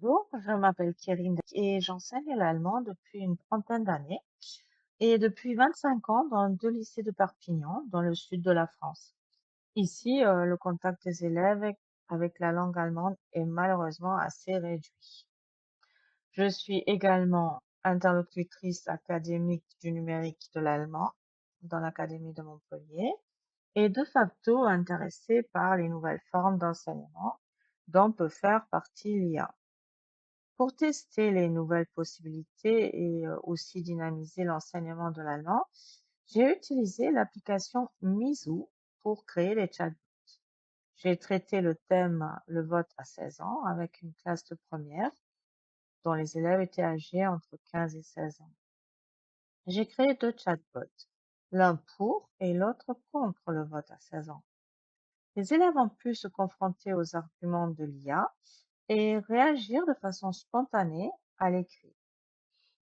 Bonjour, je m'appelle Kérine et j'enseigne l'allemand depuis une trentaine d'années et depuis 25 ans dans deux lycées de Perpignan, dans le sud de la France. Ici, le contact des élèves avec la langue allemande est malheureusement assez réduit. Je suis également interlocutrice académique du numérique de l'allemand dans l'Académie de Montpellier et de facto intéressée par les nouvelles formes d'enseignement dont peut faire partie l'IA. Pour tester les nouvelles possibilités et aussi dynamiser l'enseignement de l'allemand, j'ai utilisé l'application Mizu pour créer les chatbots. J'ai traité le thème le vote à 16 ans avec une classe de première dont les élèves étaient âgés entre 15 et 16 ans. J'ai créé deux chatbots, l'un pour et l'autre contre le vote à 16 ans. Les élèves ont pu se confronter aux arguments de l'IA et réagir de façon spontanée à l'écrit.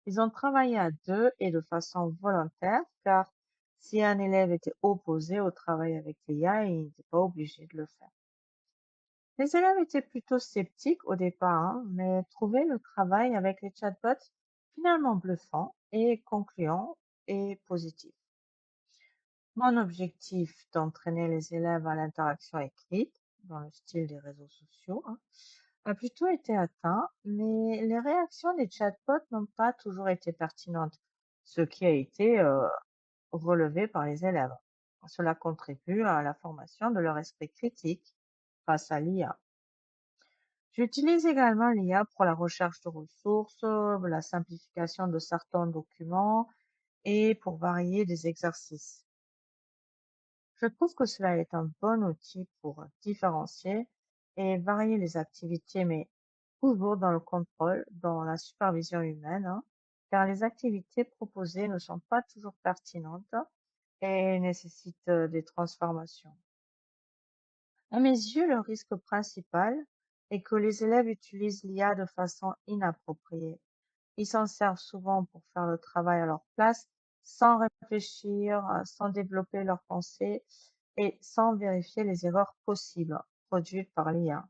Ils ont travaillé à deux et de façon volontaire, car si un élève était opposé au travail avec l'IA, il n'était pas obligé de le faire. Les élèves étaient plutôt sceptiques au départ, hein, mais trouvaient le travail avec les chatbots finalement bluffant et concluant et positif. Mon objectif d'entraîner les élèves à l'interaction écrite, dans le style des réseaux sociaux, hein, a plutôt été atteint, mais les réactions des chatbots n'ont pas toujours été pertinentes, ce qui a été relevé par les élèves. Cela contribue à la formation de leur esprit critique face à l'IA. J'utilise également l'IA pour la recherche de ressources, la simplification de certains documents et pour varier des exercices. Je trouve que cela est un bon outil pour différencier et varier les activités, mais toujours dans le contrôle, dans la supervision humaine, hein, car les activités proposées ne sont pas toujours pertinentes et nécessitent des transformations. À mes yeux, le risque principal est que les élèves utilisent l'IA de façon inappropriée. Ils s'en servent souvent pour faire le travail à leur place, sans réfléchir, sans développer leurs pensées et sans vérifier les erreurs possibles produites par l'IA.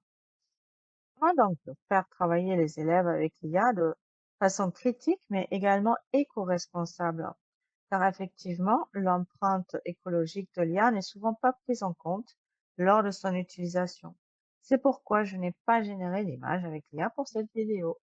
Comment donc faire travailler les élèves avec l'IA de façon critique, mais également éco-responsable? Car effectivement, l'empreinte écologique de l'IA n'est souvent pas prise en compte lors de son utilisation. C'est pourquoi je n'ai pas généré d'image avec l'IA pour cette vidéo.